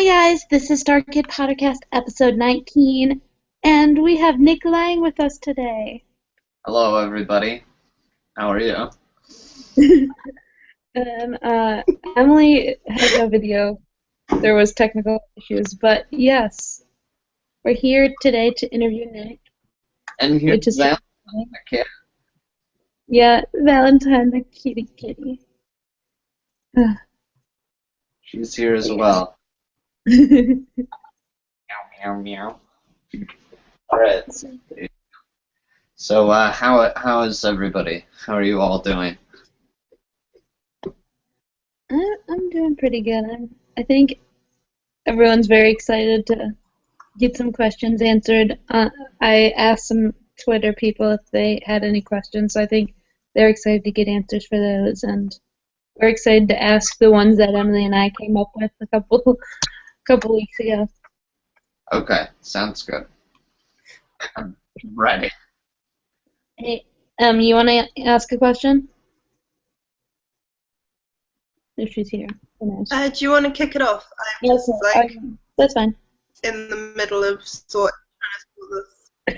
Hi guys, this is Star Kid Podcast episode 19, and we have Nick Lang with us today. Hello, everybody. How are you? And Emily had no video. There was technical issues, but yes, we're here today to interview Nick, And which here's is Val, the cat. yeah, Valentine the kitty kitty. She's here as Yeah. well. Meow, meow, meow. All right. So, how is everybody? How are you all doing? I'm doing pretty good. I think everyone's very excited to get some questions answered. I asked some Twitter people if they had any questions, so I think they're excited to get answers for those, and we're excited to ask the ones that Emily and I came up with a couple weeks ago. Okay, sounds good. I'm ready. Hey, you want to ask a question? If she's here. Do you want to kick it off? I'm Yes, just like that's fine. in the middle of trying to sort this.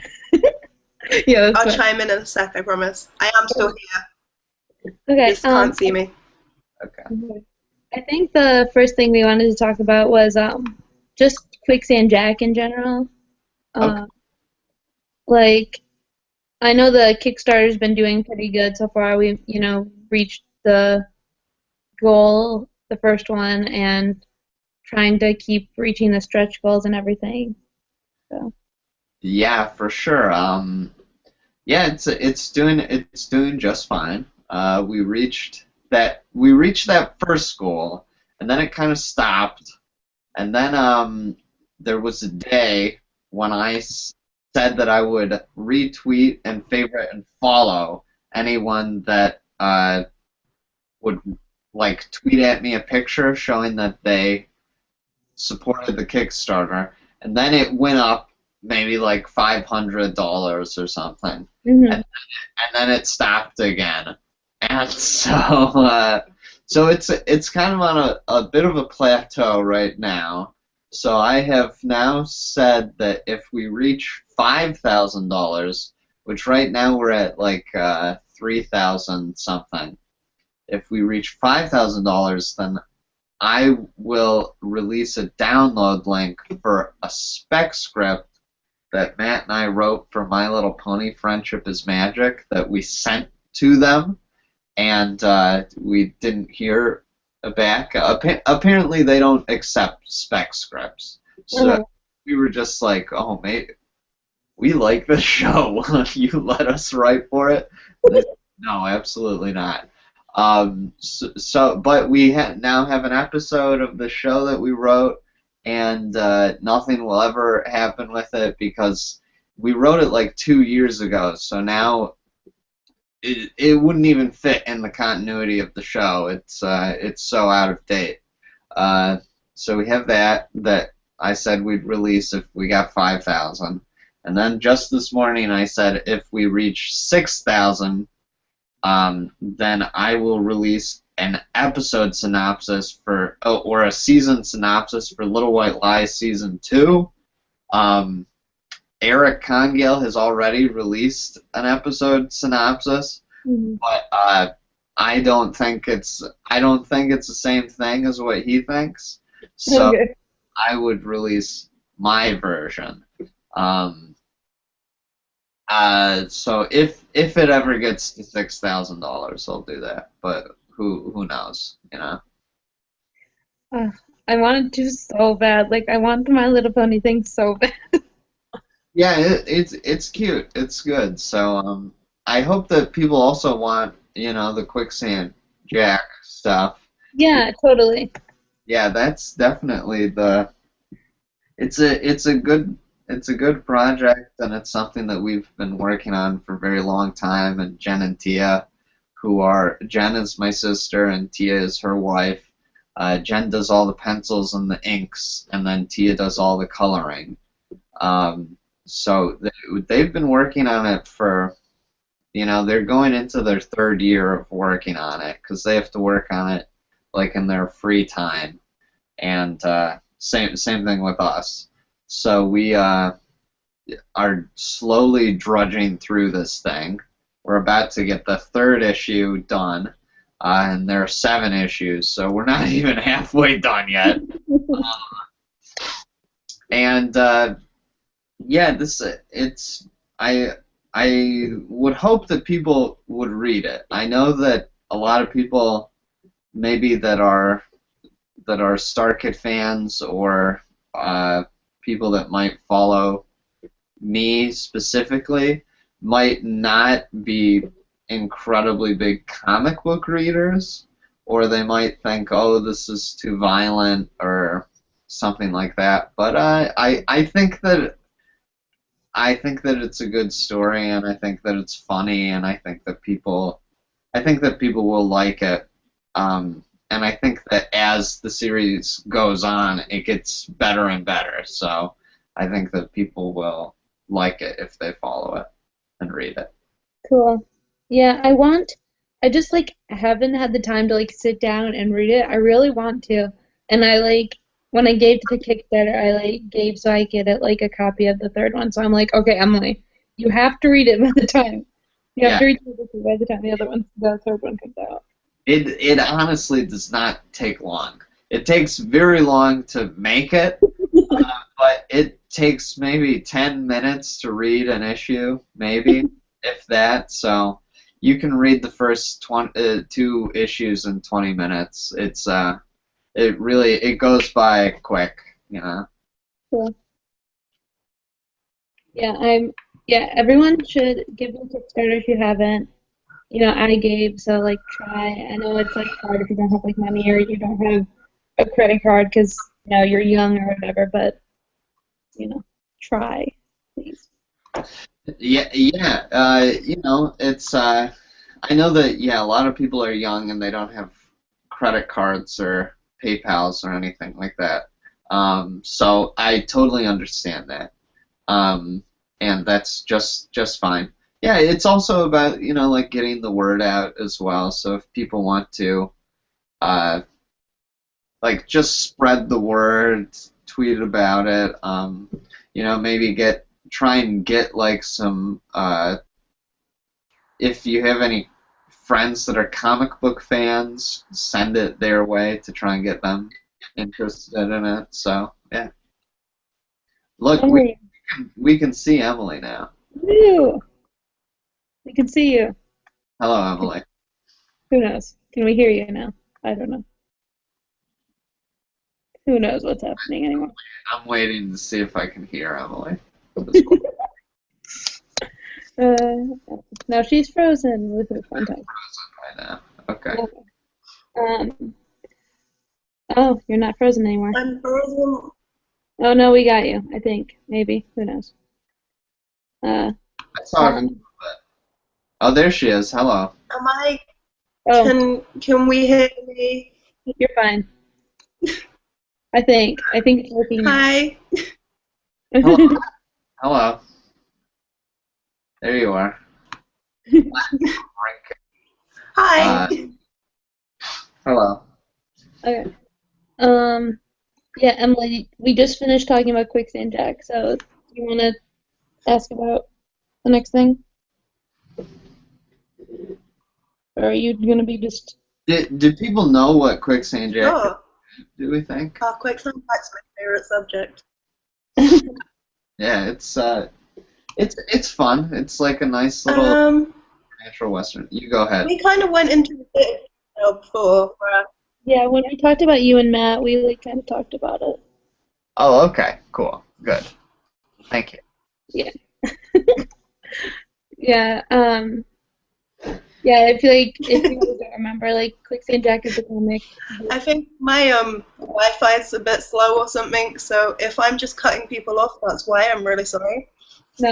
Yeah, that's I'll fine. chime in a sec, I promise. I am still here. Okay. You just can't see me. Okay. I think the first thing we wanted to talk about was just Quicksand Jack in general. Okay. Like, I know the Kickstarter's been doing pretty good so far. We've, reached the goal, the first one, and trying to keep reaching the stretch goals and everything. So. Yeah, for sure. Yeah, it's doing just fine. We reached that first goal, and then it kind of stopped, and then there was a day when I said that I would retweet and favorite and follow anyone that would like tweet at me a picture showing that they supported the Kickstarter, and then it went up maybe like $500 or something, Mm-hmm. and then it stopped again, and so it's kind of on a bit of a plateau right now. So I have now said that if we reach $5,000, which right now we're at like 3,000 something, if we reach $5,000, then I will release a download link for a spec script that Matt and I wrote for My Little Pony Friendship is Magic that we sent to them, and we didn't hear back. Apparently they don't accept spec scripts. So we were just like, oh, mate, we like the show. You let us write for it? No, absolutely not. But we now have an episode of the show that we wrote, and nothing will ever happen with it because we wrote it like 2 years ago. So now it wouldn't even fit in the continuity of the show. It's so out of date. So we have that I said we'd release if we got 5,000, and then just this morning I said if we reach 6,000. Then I will release an episode synopsis or a season synopsis for Little White Lies Season 2. Eric Congale has already released an episode synopsis, but I don't think it's the same thing as what he thinks. So Okay. I would release my version. So if it ever gets to $6,000, I'll do that. But who knows, you know? I want to do so bad. Like, I want the My Little Pony thing so bad. Yeah, it's cute. It's good. So I hope that people also want, the Quicksand Jack stuff. Yeah, totally. Yeah, that's definitely it's a good project, and it's something that we've been working on for a very long time. And Jen and Tia, Jen is my sister and Tia is her wife. Jen does all the pencils and the inks, and then Tia does all the coloring. So they've been working on it for, they're going into their third year of working on it because they have to work on it like in their free time. And same thing with us. So we are slowly drudging through this thing. We're about to get the 3rd issue done, and there are 7 issues, so we're not even halfway done yet. And yeah, I would hope that people would read it. I know that a lot of people maybe that are Star Kid fans or people that might follow me specifically might not be incredibly big comic book readers, or they might think, oh, this is too violent or something like that. But I think that it's a good story, and I think that it's funny, and I think that people will like it. And I think that as the series goes on, it gets better and better. So I think that people will like it if they follow it and read it. Cool. Yeah, I just haven't had the time to sit down and read it. I really want to. And when I gave to the Kickstarter, I gave so I get it a copy of the 3rd one. So I'm like, okay, Emily, you have to read it by the time. You have to read it by the time the 3rd one comes out. It honestly does not take long. It takes very long to make it, but it takes maybe 10 minutes to read an issue, maybe, if that. So you can read the first 2 issues in 20 minutes. It goes by quick, you know. Cool. Yeah, everyone should give them Kickstarter if you haven't. I gave, so try. I know it's hard if you don't have money or you don't have a credit card because you're young or whatever, but try, please. Yeah. It's I know that a lot of people are young and they don't have credit cards or PayPals or anything like that. So I totally understand that, and that's just fine. Yeah, it's also about getting the word out as well. So if people want to just spread the word, tweet about it, maybe try and get some if you have any friends that are comic book fans, send it their way to try and get them interested in it. So yeah, look, we can see Emily now. Woo! We can see you. Hello, Emily. Who knows? Can we hear you now? I don't know. Who knows what's happening anymore? I'm waiting to see if I can hear Emily. Now she's frozen with her contact. Frozen right now. Okay. Oh, you're not frozen anymore. I'm frozen. Oh no, we got you. I think maybe. Who knows? I saw her. Oh, there she is. Hello. Am I? Oh. Can we hear me? You're fine. I think it's working. Hi. Hello. Hello. There you are. Hi. Hello. Okay. Yeah, Emily, we just finished talking about Quicksand Jack, so do you want to ask about the next thing? Or are you going to be just... Do people know what Quicksand Jack is? Do we think? Quicksand Jack's my favorite subject. Yeah, it's fun. It's a nice little natural western. You go ahead. We kind of went into it before. Yeah, when we talked about you and Matt, we kind of talked about it. Oh, okay, cool, good. Thank you. Yeah. Yeah. Yeah, I feel if you don't remember, Quicksand Jack is a comic. I think my Wi-Fi is a bit slow or something, so if I'm just cutting people off, that's why. I'm really sorry. No.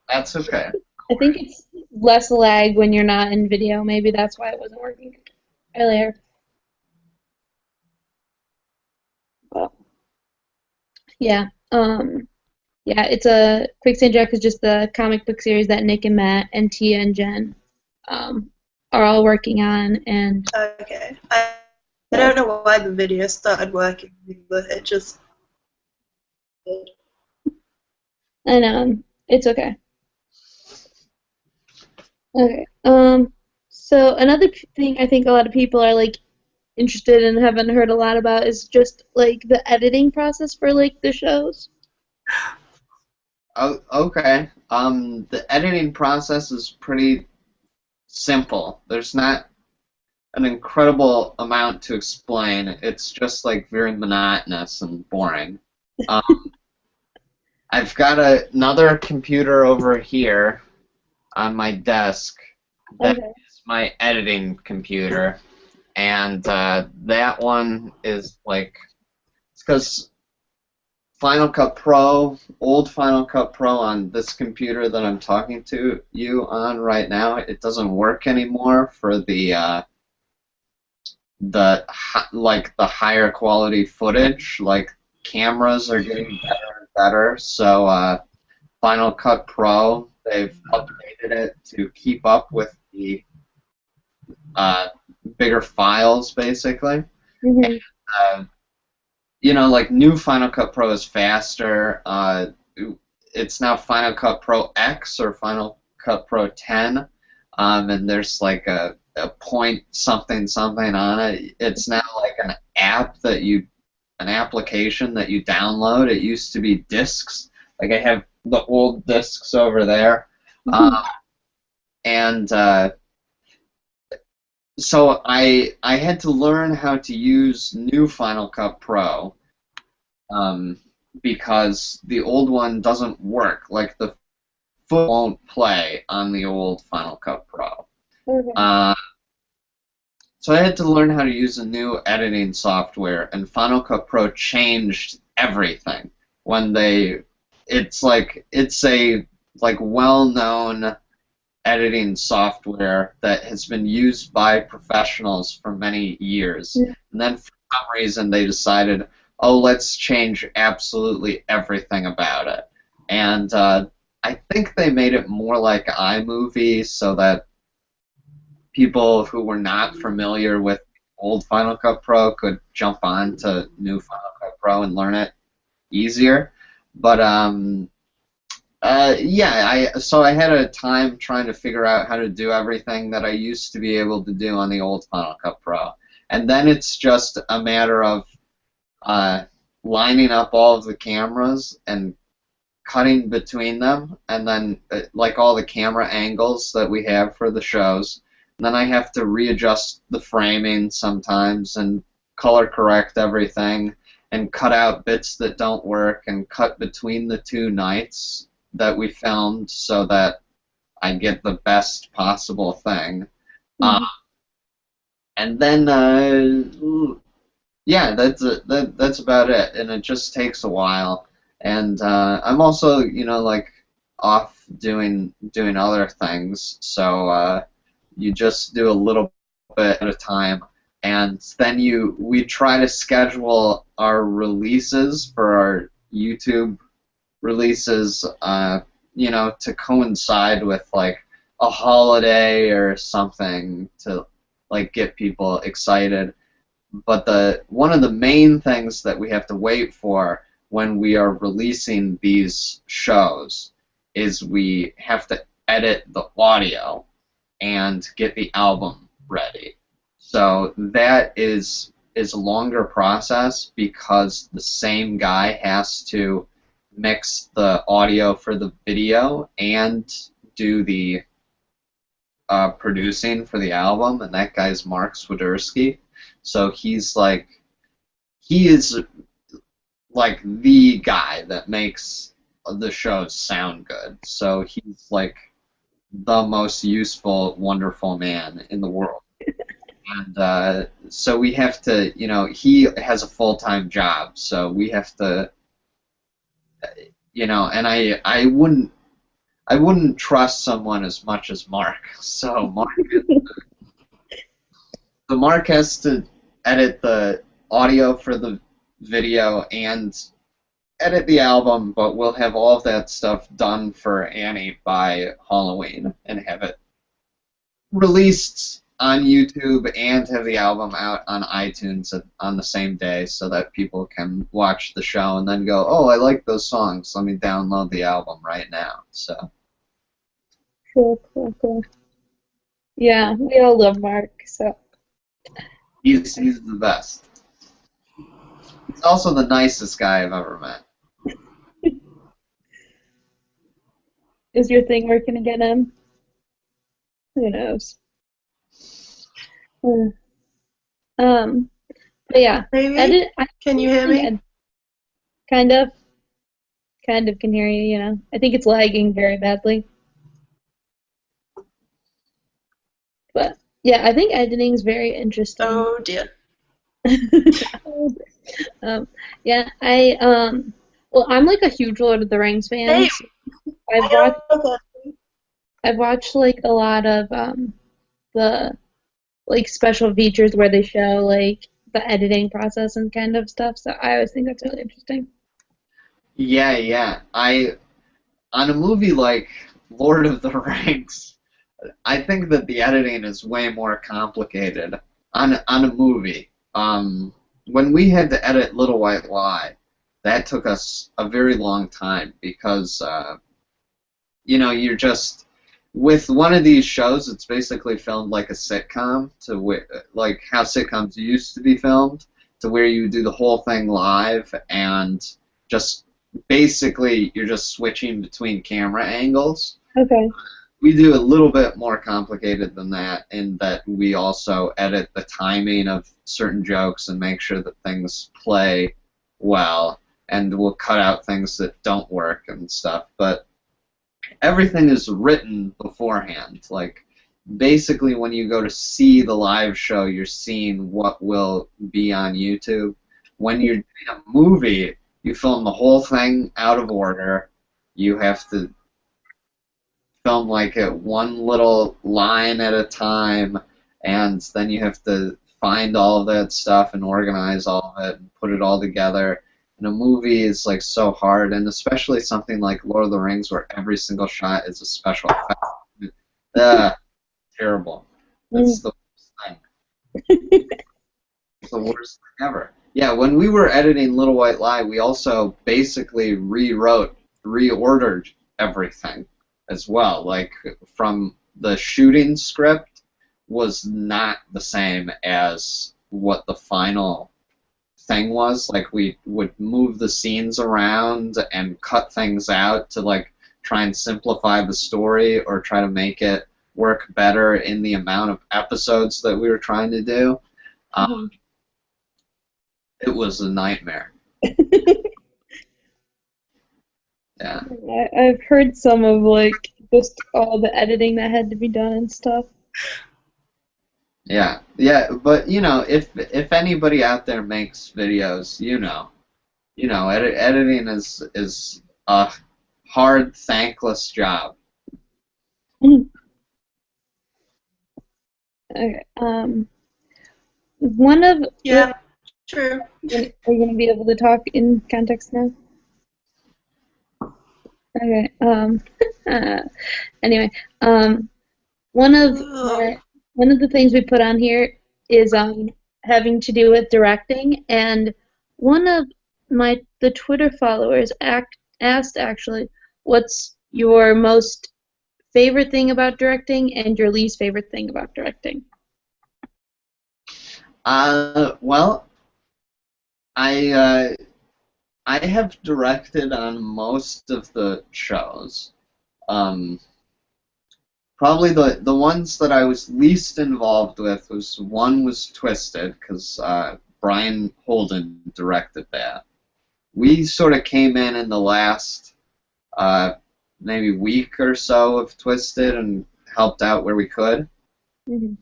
That's okay. I think it's less lag when you're not in video. Maybe that's why it wasn't working earlier. Well, yeah. Yeah, it's a Quicksand Jack is just the comic book series that Nick and Matt and Tia and Jen are all working on, and Okay. I I don't know why the video started working, but it just did. I know. It's okay. Okay. So another thing I think a lot of people are like interested and haven't heard a lot about is just like the editing process for like the shows. Oh, okay. The editing process is pretty simple. There's not an incredible amount to explain. It's just like very monotonous and boring. Um, I've got another computer over here on my desk that Okay. is my editing computer, and that one is like, it's because Final Cut Pro, old Final Cut Pro on this computer that I'm talking to you on right now, it doesn't work anymore for like the higher quality footage. Like cameras are getting better and better, so Final Cut Pro, they've updated it to keep up with the uh, bigger files, basically. Mhm. Uh, like new Final Cut Pro is faster. It's now Final Cut Pro X or Final Cut Pro 10, and there's like a point something something on it. It's now like an application that you download. It used to be discs. Like I have the old discs over there, and so I had to learn how to use new Final Cut Pro because the old one doesn't work. Like the foot won't play on the old Final Cut Pro. Okay. So I had to learn how to use a new editing software, and Final Cut Pro changed everything. It's a well-known editing software that has been used by professionals for many years. Yeah. And then for some reason they decided, oh, let's change absolutely everything about it. And I think they made it more like iMovie so that people who were not familiar with old Final Cut Pro could jump on to new Final Cut Pro and learn it easier. But so I had a time trying to figure out how to do everything that I used to be able to do on the old Final Cut Pro. And then it's just a matter of lining up all of the cameras and cutting between them, and then like all the camera angles that we have for the shows. And then I have to readjust the framing sometimes and color correct everything and cut out bits that don't work and cut between the two nights that we filmed so that I get the best possible thing. And then, that's about it. And it just takes a while. And I'm also, like off doing other things. So you just do a little bit at a time. And then we try to schedule our releases for our YouTube releases, to coincide with like a holiday or something to like get people excited. But one of the main things that we have to wait for when we are releasing these shows is we have to edit the audio and get the album ready. So that is a longer process because the same guy has to mix the audio for the video and do the producing for the album, and that guy's Mark Swiderski. So he is like the guy that makes the shows sound good. So he's like the most useful, wonderful man in the world. And so we have to, he has a full-time job, so we have to, and I wouldn't trust someone as much as Mark. So Mark has to edit the audio for the video and edit the album, but we'll have all of that stuff done for Annie by Halloween and have it released on YouTube and have the album out on iTunes on the same day so that people can watch the show and then go, oh, I like those songs. Let me download the album right now. So Cool. Yeah, we all love Mark, so. he's the best. He's also the nicest guy I've ever met. Is your thing working again? Who knows? But yeah, Maybe? Can you hear me? Kind of can hear you, you know. I think it's lagging very badly. But yeah, I think editing is very interesting. Oh dear. Yeah, well, I'm like a huge Lord of the Rings fan. Hey, So I've watched like a lot of the like special features where they show like the editing process and kind of stuff. So I always think that's really interesting. Yeah. On a movie like Lord of the Rings, I think that the editing is way more complicated on a movie. When we had to edit Little White Lie, that took us a very long time because you're just with one of these shows. It's basically filmed like a sitcom, like how sitcoms used to be filmed, to where you do the whole thing live and just basically you're just switching between camera angles. Okay. We do a little bit more complicated than that in that we also edit the timing of certain jokes and make sure that things play well, and we'll cut out things that don't work and stuff. But everything is written beforehand. Like, basically when you go to see the live show, you're seeing what will be on YouTube. When you're doing a movie, you film the whole thing out of order. You have to film like one little line at a time, and then you have to find all of that stuff and organize all of it and put it all together. And a movie is like so hard, and especially something like Lord of the Rings where every single shot is a special effect. Terrible. That's the worst thing. It's the worst thing ever. Yeah, when we were editing Little White Lie, we also basically reordered everything as well. Like, from the shooting script was not the same as what the final thing was. Like, we would move the scenes around and cut things out to like try and simplify the story or try to make it work better in the amount of episodes that we were trying to do. It was a nightmare. Yeah. I've heard some of like just all the editing that had to be done and stuff. Yeah, but if anybody out there makes videos, editing is a hard, thankless job. Okay. One of True. Are you going to be able to talk in context now? Okay. Anyway, one of the things we put on here is having to do with directing, and one of the Twitter followers asked actually, what's your most favorite thing about directing and your least favorite thing about directing? Well, I have directed on most of the shows. Probably the ones that I was least involved with was Twisted, because Brian Holden directed that. We sort of came in the last maybe week or so of Twisted and helped out where we could. Mm-hmm.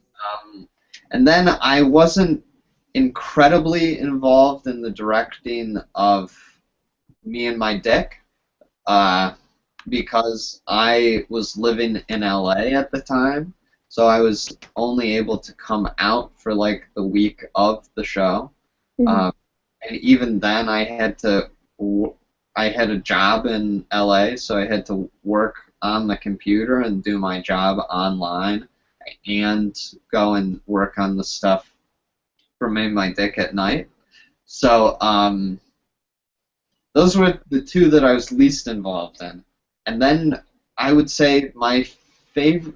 And then I wasn't incredibly involved in the directing of Me and My Dick because I was living in LA at the time, so I was only able to come out for like the week of the show. Mm-hmm. And even then I had a job in LA, so I had to work on the computer and do my job online and go and work on the stuff for Me My Dick at night. So those were the two that I was least involved in. And then I would say my favorite.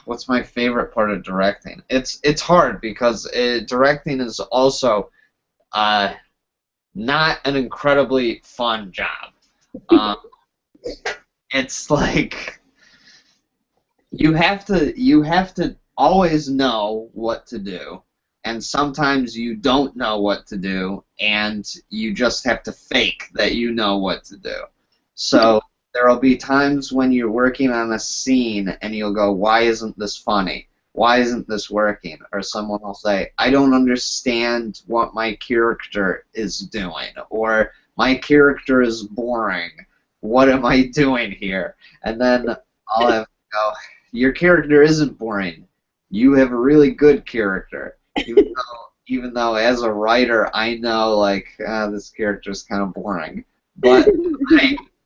What's my favorite part of directing? It's hard because directing is also not an incredibly fun job. It's like you have to always know what to do, and sometimes you don't know what to do, and you just have to fake that you know what to do. So there will be times when you're working on a scene and you'll go, why isn't this funny? Why isn't this working? Or someone will say, I don't understand what my character is doing, or my character is boring. What am I doing here? And then I'll have to go, your character isn't boring. You have a really good character. Even though as a writer I know, like, this character is kind of boring. But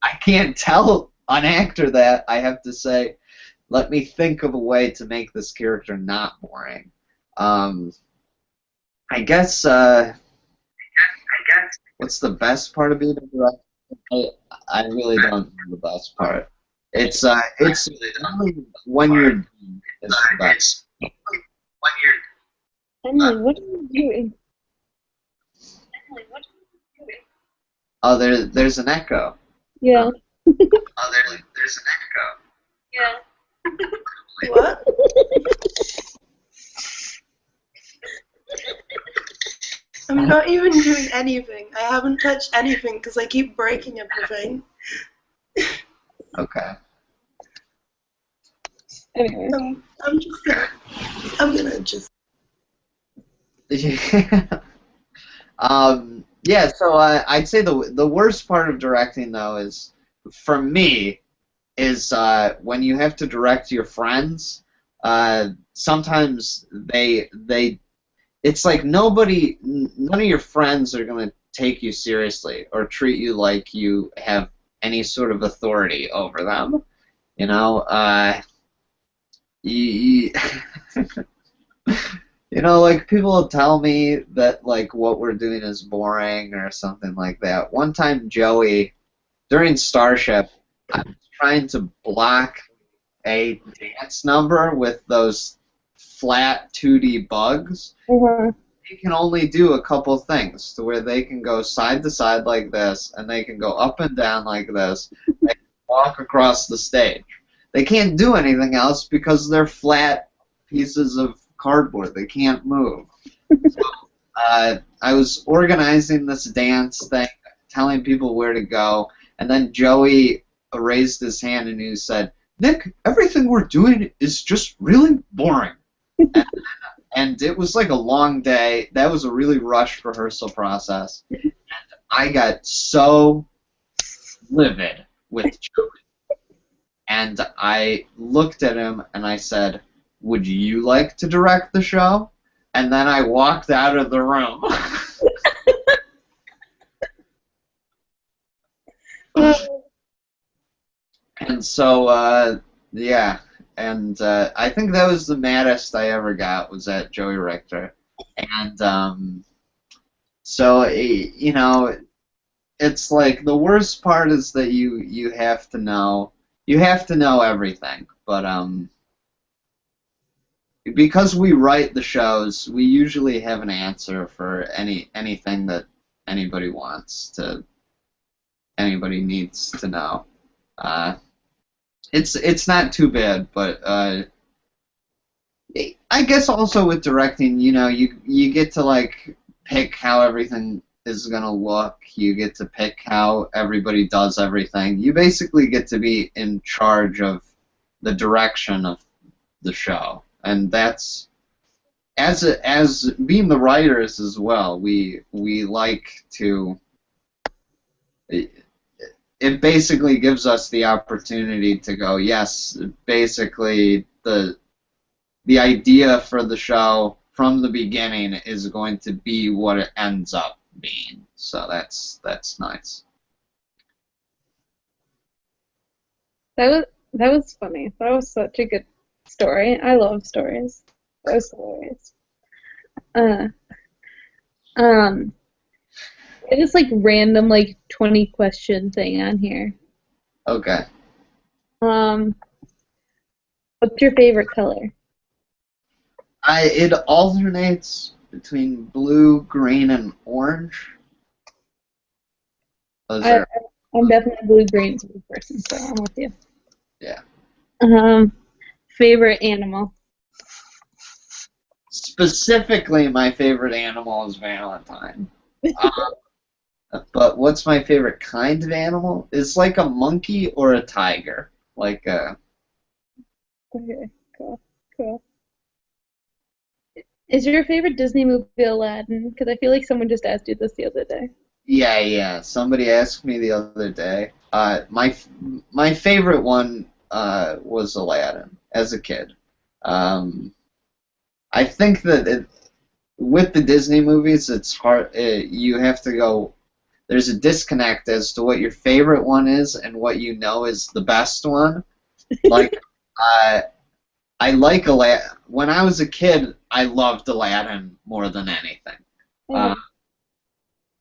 I can't tell an actor that. I have to say, let me think of a way to make this character not boring. I guess, what's the best part of being a director? I really don't know the best part. It's only when you're done is the best. Emily, what are you doing? Oh, there's an echo. Yeah. Oh, there's an echo. Yeah. What? I'm not even doing anything. I haven't touched anything because I keep breaking everything. Okay. Anyway. I'm gonna just. Yeah, so I'd say the worst part of directing, though, is, for me, is when you have to direct your friends. Sometimes it's like none of your friends are going to take you seriously or treat you like you have any sort of authority over them. You know, you know, like, people will tell me that, like, what we're doing is boring or something like that. One time, Joey, during Starship, I was trying to block a dance number with those flat 2D bugs. Uh-huh. They can only do a couple things, to where they can go side to side like this, and they can go up and down like this, they can walk across the stage. They can't do anything else because they're flat pieces of cardboard. They can't move. So, I was organizing this dance thing, telling people where to go, and then Joey raised his hand and he said, Nick, everything we're doing is just really boring. And it was like a long day. That was a really rushed rehearsal process. And I got so livid with Joey. And I looked at him and I said, would you like to direct the show? And then I walked out of the room. And so, yeah. And I think that was the maddest I ever got, was at Joey Richter. And so, you know, it's like the worst part is that you have to know everything. But because we write the shows, we usually have an answer for anything that anybody needs to know. It's not too bad, but I guess also with directing, you know, you get to, like, pick how everything is gonna look. You get to pick how everybody does everything. You basically get to be in charge of the direction of the show, and that's as being the writers as well. We like to. It basically gives us the opportunity to go, yes, basically the idea for the show from the beginning is going to be what it ends up being. So that's nice. That was funny. That was such a good story. I love stories. That was hilarious. Uh, um, it is like random, like 20 question thing on here. Okay. Um, what's your favorite color? It alternates between blue, green, and orange. Those I, are I'm definitely a blue-green sort of person, so I'm with you. yeah. Favorite animal? Specifically, my favorite animal is Valentine. But what's my favorite kind of animal? It's like a monkey or a tiger. Like Okay, cool, cool. Is your favorite Disney movie Aladdin? Because I feel like someone just asked you this the other day. yeah. Somebody asked me the other day. My favorite one was Aladdin as a kid. Um, I think that with the Disney movies, it's hard. You have to go. There's a disconnect as to what your favorite one is and what you know is the best one. Like, I like Aladdin. When I was a kid, I loved Aladdin more than anything. Uh,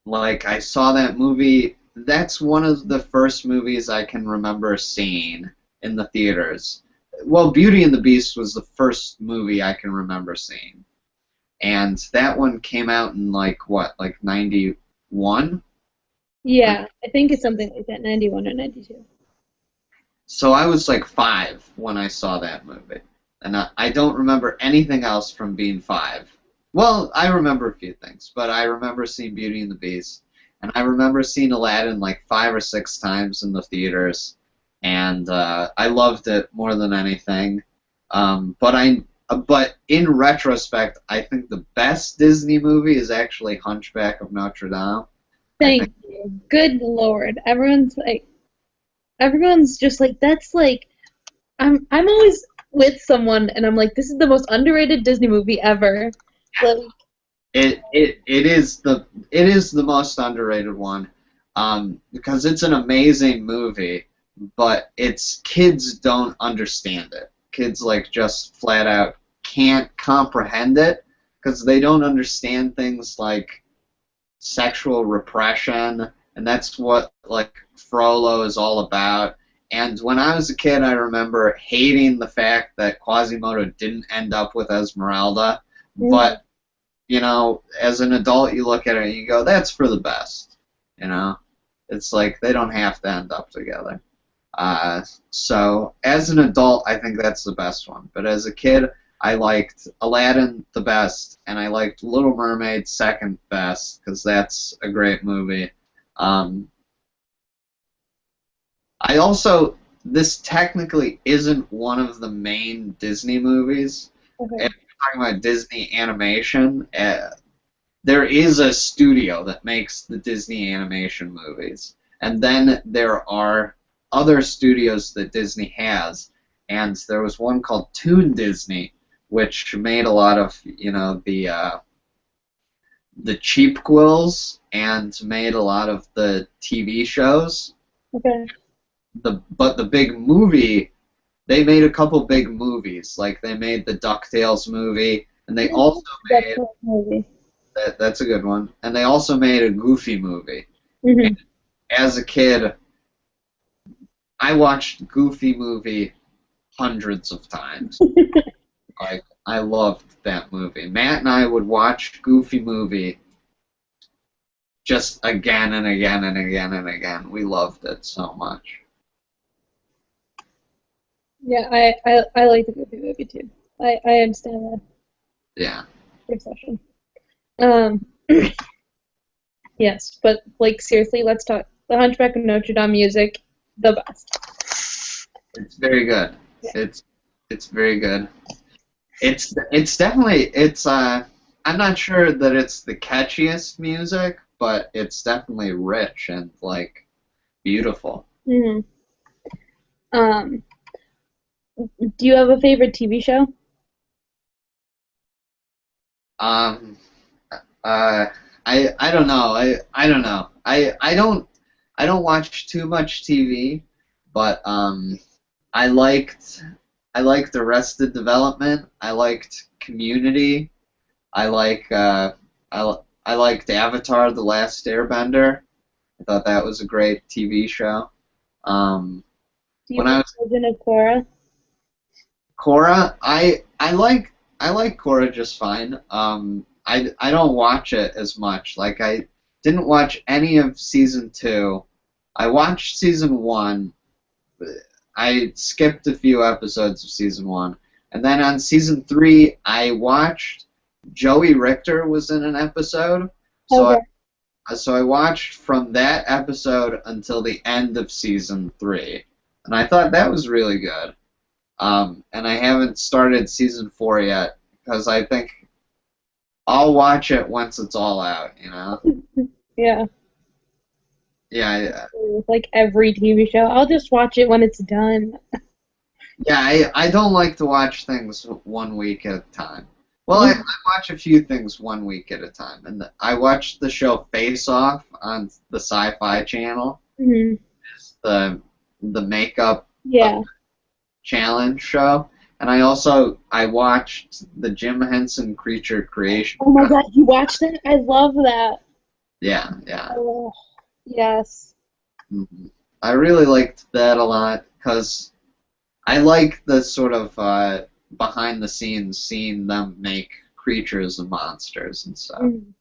like, I saw that movie. That's one of the first movies I can remember seeing in the theaters. Well, Beauty and the Beast was the first movie I can remember seeing. And that one came out in, like, what, like 91? Yeah, I think it's something like that, 91 or 92. So I was like 5 when I saw that movie. And I don't remember anything else from being 5. Well, I remember a few things, but I remember seeing Beauty and the Beast. And I remember seeing Aladdin like 5 or 6 times in the theaters. And I loved it more than anything. But in retrospect, I think the best Disney movie is actually Hunchback of Notre Dame. Thank you. Good Lord. Everyone's just like, that's like, I'm always with someone and I'm like, this is the most underrated Disney movie ever. Like, It is the most underrated one, because it's an amazing movie, but its kids don't understand it. Kids like just flat out can't comprehend it because they don't understand things like sexual repression, and that's what like Frollo is all about. And when I was a kid, I remember hating the fact that Quasimodo didn't end up with Esmeralda, but you know, as an adult, you look at it and you go, that's for the best. You know? It's like they don't have to end up together. So, as an adult, I think that's the best one. But as a kid, I liked Aladdin the best, and I liked Little Mermaid second best, because that's a great movie. I also, this technically isn't one of the main Disney movies. okay. If you're talking about Disney animation, there is a studio that makes the Disney animation movies. And then there are other studios that Disney has. And there was one called Toon Disney, which made a lot of, you know, the cheap quills and made a lot of the TV shows. Okay. But the big movie, they made a couple big movies. Like they made the DuckTales movie, and they also made movie. that's a good one. And they also made a Goofy movie. Mm-hmm. As a kid, I watched Goofy movie hundreds of times. Like I loved that movie. Matt and I would watch Goofy movie just again and again and again and again. We loved it so much. Yeah, I like the Goofy movie too. I understand that Yeah. obsession. Yes, but like seriously, let's talk. The Hunchback of Notre Dame music, the best. It's very good. Yeah. It's very good. It's definitely I'm not sure that it's the catchiest music, but it's definitely rich and like beautiful. Mm-hmm. Do you have a favorite TV show? Um I don't know. I don't know. I don't watch too much TV, but I liked I liked Arrested Development. I liked Community. I like I liked Avatar: The Last Airbender. I thought that was a great TV show. Um, Do you when I like was Legend of Korra? Korra, I like Korra just fine. I don't watch it as much. Like I didn't watch any of season 2. I watched season 1. I skipped a few episodes of season 1, and then on season 3, I watched. Joey Richter was in an episode, so Okay. I watched from that episode until the end of season 3, and I thought that was really good. And I haven't started season 4 yet because I think I'll watch it once it's all out. You know? Yeah. Yeah, Like every TV show. I'll just watch it when it's done. yeah. I don't like to watch things 1 week at a time. Well, I watch a few things 1 week at a time, and I watched the show Face Off on the Sci-Fi Channel. Hmm. It's the makeup Yeah. challenge show, and I watched the Jim Henson Creature Creation. Oh my God, you watched that? I love that. Yeah, yeah. Oh, yes. Mhm. I really liked that a lot because I like the sort of behind the scenes, seeing them make creatures and monsters and stuff. Mhm.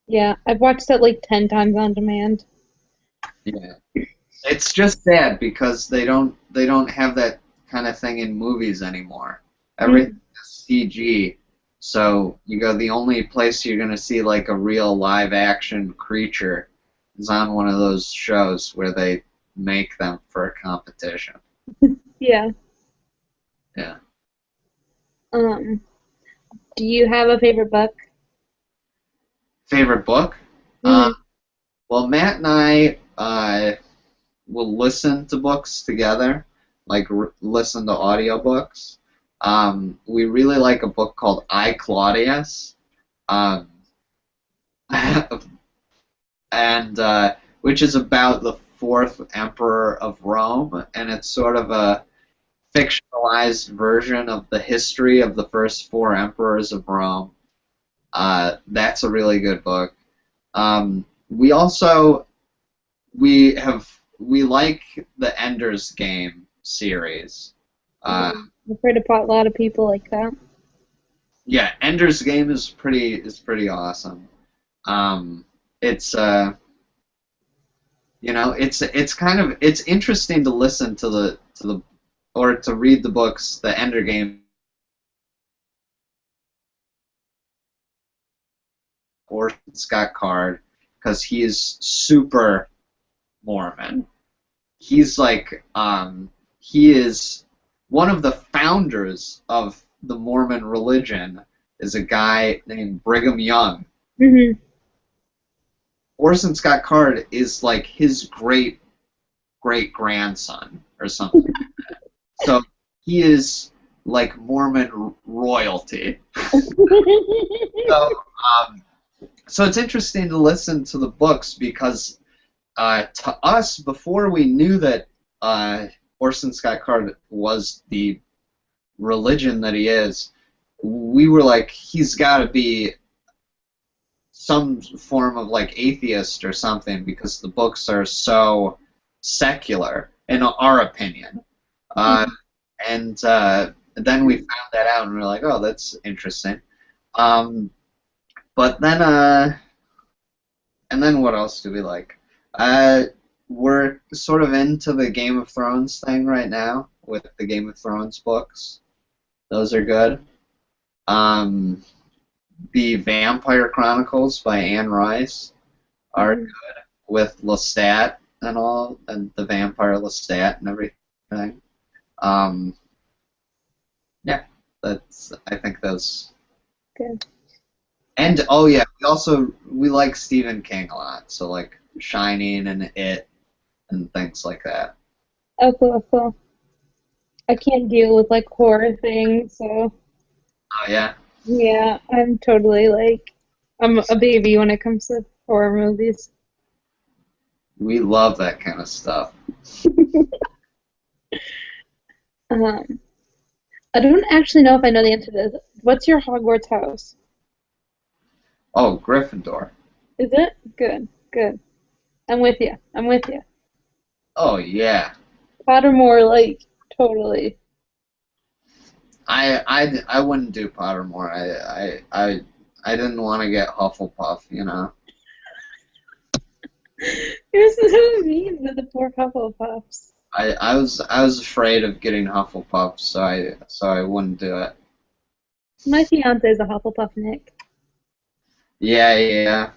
Yeah, I've watched that like 10 times on demand. Yeah, it's just sad because they don't have that kind of thing in movies anymore. Everything is CG. So you go, the only place you're gonna see like a real live action creature is on one of those shows where they make them for a competition. Yeah. Yeah. Um, do you have a favorite book? Favorite book? Mhm. Well, Matt and I will listen to books together, like listen to audiobooks. We really like a book called I, Claudius, um, and which is about the fourth emperor of Rome, and it's sort of a fictionalized version of the history of the first four emperors of Rome. That's a really good book. We also we like the Ender's Game series. I've heard a lot of people like that. Yeah, Ender's Game is pretty awesome. It's it's kind of it's interesting to listen to the or to read the books, the Ender Game or Scott Card, because he is super Mormon. He's like he is one of the founders of the Mormon religion is a guy named Brigham Young. Hmm. Orson Scott Card is like his great grandson or something like that. So he is like Mormon royalty. So, so it's interesting to listen to the books because to us, before we knew that Orson Scott Card was the religion that he is, we were like, he's got to be some form of like atheist or something because the books are so secular, in our opinion. And then we found that out and we were like, oh, that's interesting. But then, and then what else do we like? We're sort of into the Game of Thrones thing right now with the Game of Thrones books. Those are good. The Vampire Chronicles by Anne Rice are good with Lestat and all, and the vampire Lestat and everything. Yeah, I think those. Good. And oh yeah, we like Stephen King a lot, so like Shining and It and things like that. Oh, cool, cool. I can't deal with like horror things, so Oh yeah, yeah, I'm totally like I'm a baby when it comes to horror movies. we love that kind of stuff. Um, I don't actually know if I know the answer to this. What's your Hogwarts house? Oh, Gryffindor. Is it? Good, good. I'm with you. I'm with you. Oh yeah. Pottermore, like, totally. I wouldn't do Pottermore. I didn't want to get Hufflepuff, you know. You're so mean to the poor Hufflepuffs. I was afraid of getting Hufflepuff, so I wouldn't do it. My fiance's a Hufflepuff, Nick. Yeah, yeah.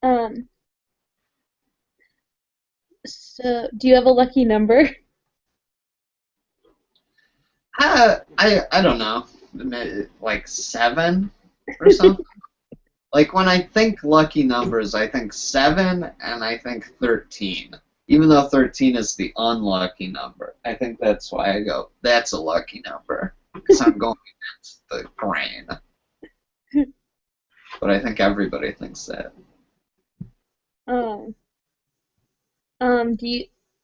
um, so do you have a lucky number? I don't know, like 7 or something. Like when I think lucky numbers, I think 7 and I think 13. Even though 13 is the unlucky number, I think that's why I go, that's a lucky number because I'm going against the grain. But I think everybody thinks that. Um,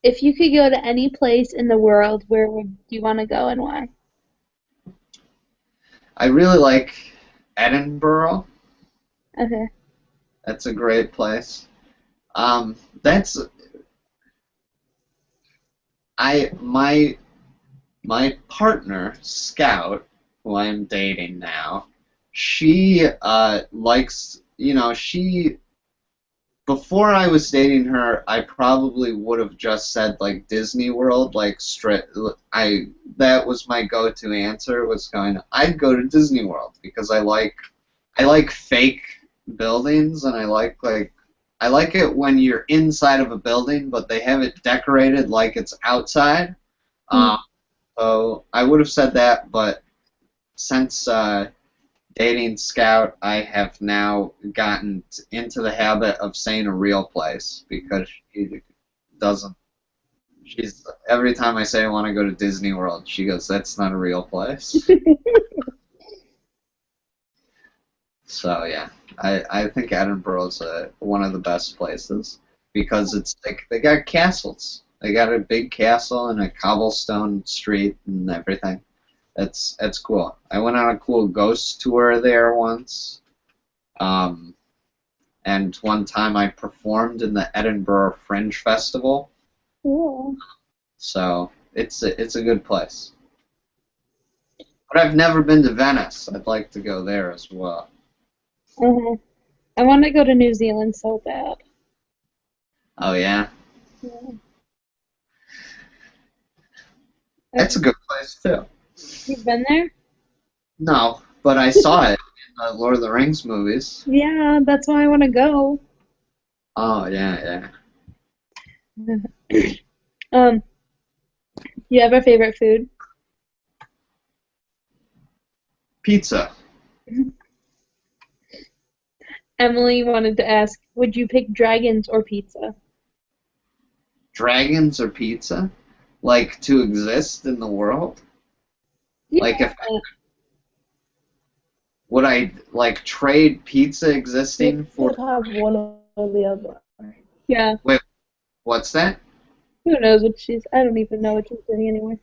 if you could go to any place in the world, where would you want to go and why? I really like Edinburgh. Okay. That's a great place. That's my partner Scout, who I'm dating now. She likes, she before I was dating her, I probably would have just said like Disney World, like straight. That was my go-to answer. Was going, I'd go to Disney World because I like fake buildings, and I like it when you're inside of a building, but they have it decorated like it's outside. Mm. So I would have said that, but since dating Scout, I have now gotten into the habit of saying a real place because she doesn't. She's every time I say I want to go to Disney World, she goes, "That's not a real place." So yeah, I think Edinburgh's one of the best places because it's like they got castles. They got a big castle and a cobblestone street and everything. That's cool. I went on a cool ghost tour there once. And one time I performed in the Edinburgh Fringe Festival. Cool. So it's a good place. But I've never been to Venice. I'd like to go there as well. Uh-huh. I want to go to New Zealand so bad. Oh yeah, Yeah. that's a good place too. You've been there? No, but I saw it in the Lord of the Rings movies. Yeah, that's why I want to go. Oh yeah, yeah. Do you have a favorite food? Pizza. Emily wanted to ask, would you pick dragons or pizza? Dragons or pizza? Like to exist in the world? Yeah. Like if would I like trade pizza existing You for? would have one or the other. Yeah. Wait, what's that? Who knows what I don't even know what she's doing anymore.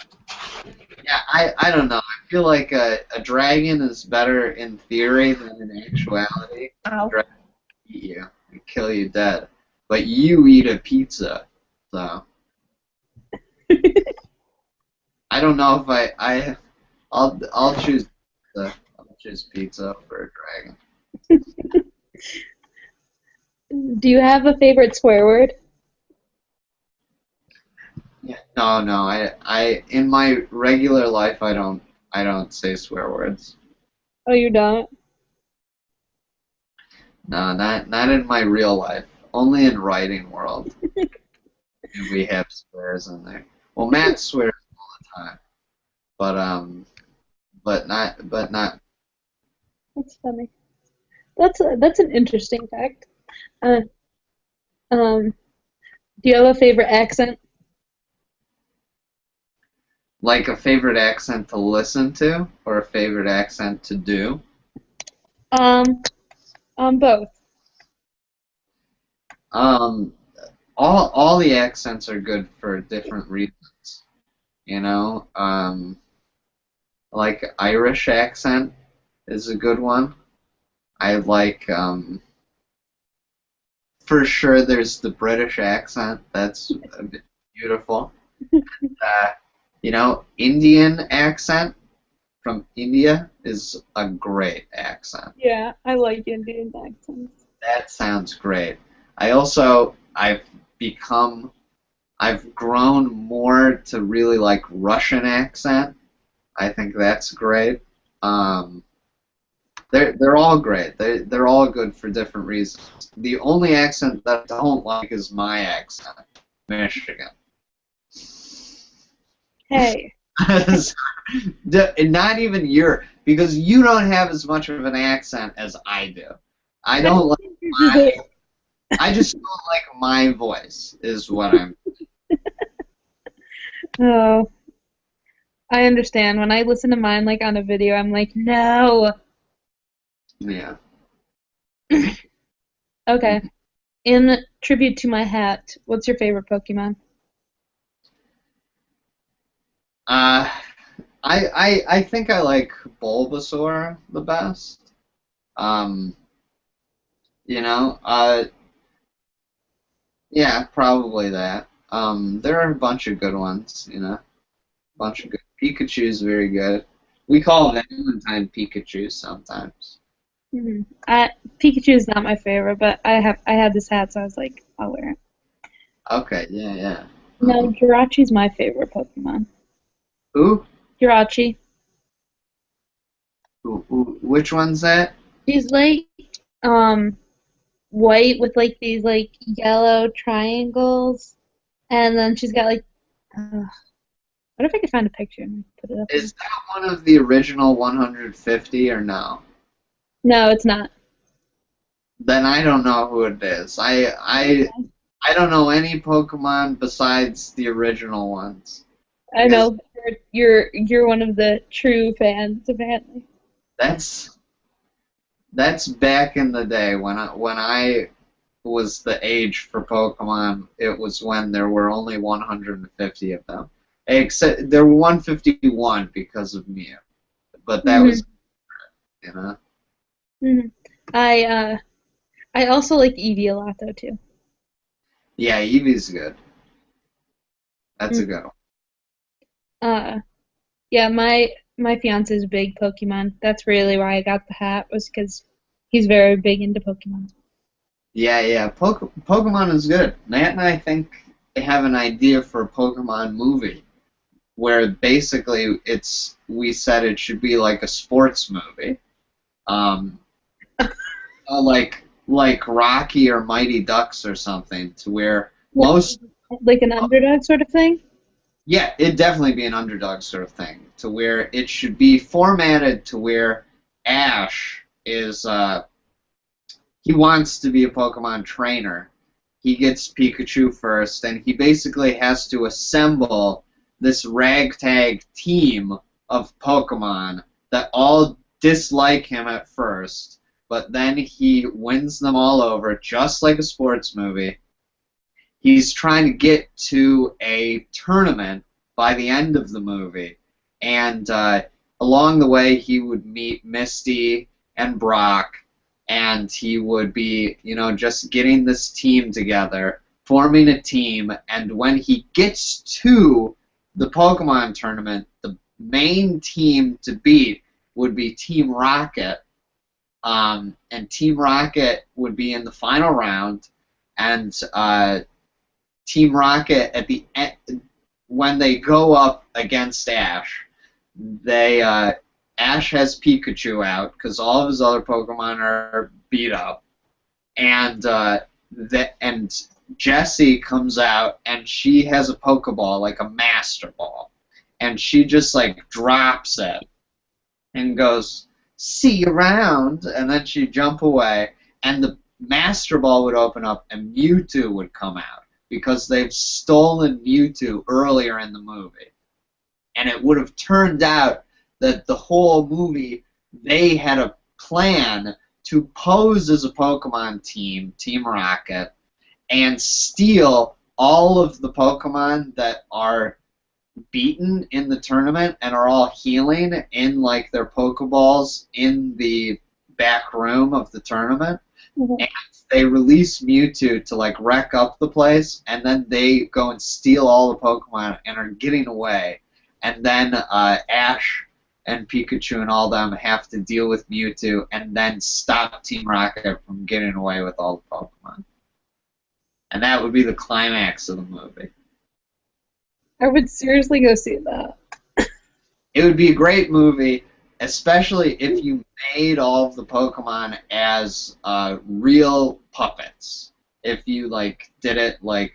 Yeah, I don't know. I feel like a dragon is better in theory than in actuality. Ow. Dragon eat you and kill you dead, but you eat a pizza, so I don't know if I'll choose pizza. I'll choose pizza over a dragon. Do you have a favorite swear word? Yeah. No. I in my regular life I don't say swear words. Oh, you don't? No, not in my real life. Only in writing world. We have swears in there. Well, Matt swears all the time, but not. That's funny. That's an interesting fact. Uh, do you have a favorite accent? Like a favorite accent to listen to, or a favorite accent to do. Both. Um, all the accents are good for different reasons. You know, like Irish accent is a good one. I like for sure. There's the British accent. That's a bit beautiful. Uh, you know, Indian accent from India is a great accent. Yeah, I like Indian accents. That sounds great. I've become, I've grown more to really like Russian accent. I think that's great. Um, they're all great. They're all good for different reasons. The only accent that I don't like is my accent, Michigan. Hey. Not even your, because you don't have as much of an accent as I do. I don't like my, I just don't like my voice, is what I'm. Oh, I understand. When I listen to mine like on a video, I'm like, no. Yeah. Okay. In tribute to my hat, what's your favorite Pokemon? Uh, I think I like Bulbasaur the best. Um, you know, yeah, probably that. There are a bunch of good ones, you know, a bunch of good. Pikachu's very good. We call Valentine Pikachu sometimes. Hmm. Pikachu is not my favorite, but I had this hat, so I was like, I'll wear it. Okay, yeah, yeah. No, Jirachi's my favorite Pokemon. Who? Jirachi. Which one's that? She's like white with like these like yellow triangles, and then she's got like what if I could find a picture and put it up here? Is that one of the original 150 or no? No, it's not. Then I don't know who it is. I don't know any Pokemon besides the original ones. I know you're one of the true fans, apparently. That's back in the day when I was the age for Pokemon. It was when there were only 150 of them. Except there were 151 because of Mew, but that was, you know. Hmm. I also like Eevee a lot though too. Yeah, Eevee's good. That's a good one. Yeah, my fiance is a big Pokemon. That's really why I got the hat, was because he's very big into Pokemon. Yeah, yeah. Pokemon is good. Matt and I think they have an idea for a Pokemon movie where basically we said it should be like a sports movie, um, like Rocky or Mighty Ducks or something, to where most. Like an underdog sort of thing? Yeah, it'd definitely be an underdog sort of thing, to where it should be formatted to where Ash is, he wants to be a Pokemon trainer. He gets Pikachu first, and he basically has to assemble this ragtag team of Pokemon that all dislike him at first, but then he wins them all over, just like a sports movie. He's trying to get to a tournament by the end of the movie, and along the way he would meet Misty and Brock, and he would be, you know, just getting this team together, forming a team, and when he gets to the Pokemon tournament, the main team to beat would be Team Rocket, and Team Rocket would be in the final round, and Team Rocket at the end, when they go up against Ash, they Ash has Pikachu out because all of his other Pokemon are beat up, and and Jessie comes out and she has a Pokeball, like a Master Ball, and she just like drops it and goes, "See you around," and then she'd jump away, and the Master Ball would open up and Mewtwo would come out, because they've stolen Mewtwo earlier in the movie. And it would have turned out that the whole movie, they had a plan to pose as a Pokemon team, Team Rocket, and steal all of the Pokemon that are beaten in the tournament and are all healing in like their Pokeballs in the back room of the tournament. Mhm. And they release Mewtwo to like wreck up the place, and then they go and steal all the Pokemon and are getting away. And then Ash and Pikachu and all them have to deal with Mewtwo and then stop Team Rocket from getting away with all the Pokemon. And that would be the climax of the movie. I would seriously go see that. It would be a great movie, especially if you made all of the Pokemon as real puppets. If you like did it like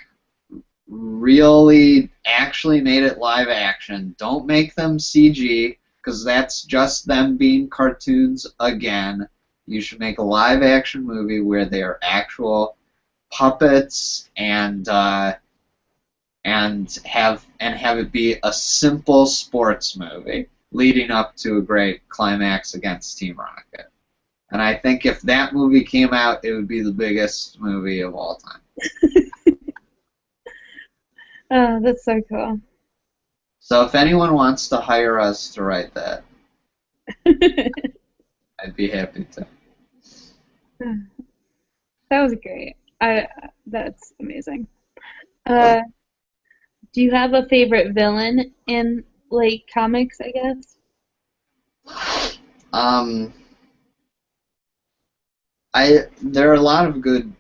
really actually made it live action. Don't make them CG, because that's just them being cartoons again. You should make a live action movie where they are actual puppets and have it be a simple sports movie leading up to a great climax against Team Rocket. And I think if that movie came out, it would be the biggest movie of all time. Oh, that's so cool. So if anyone wants to hire us to write that, I'd be happy to. That was great. That's amazing. Do you have a favorite villain in like comics, I guess? There are a lot of good